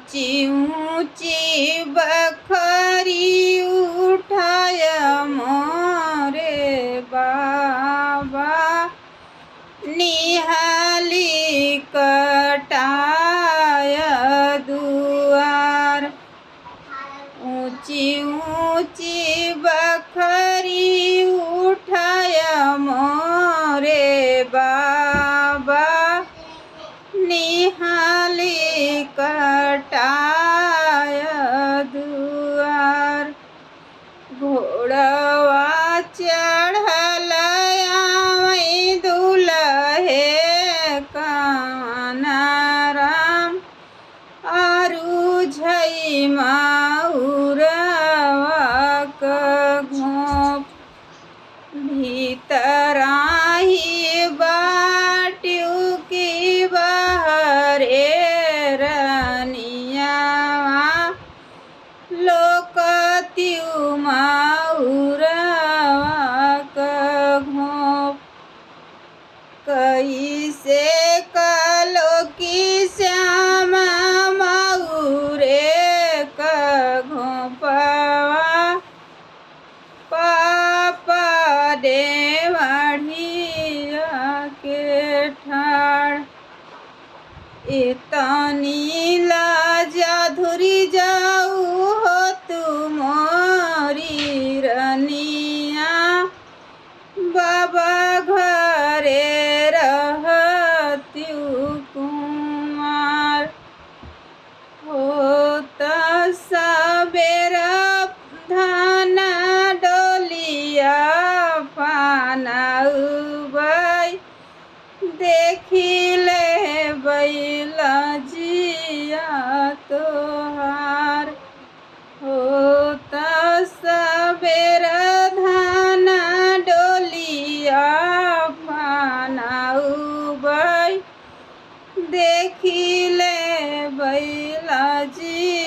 ऊंची ऊंची बखरी उठाय मोरे बाबा निहाली कटाय दुआर। ऊंची ऊंची बखरी उठाय मोरे बाबा निहाली कटाय दुआर। घोड़वा चढ़ल आवै दुलहे कान्हा राम आरु झई माउरवा क घोप। भीतराही बाट्यू की बहरे रनियावा लोकत्यू माउरवा क घोप। कैसे कलो की श्याम माउरे क घोपवा पापा देवढ़िया के ठाड़। इतनी लाजा धुरी जाऊ हो तुमोरी रनिया बाबा घरे रहत्यू कुमार। होत सबेर धान डोलिया फानउबै देखिले बैल जिया तोहार। होत सबेर धान डोलिया फानउबै देखिले बैल जिया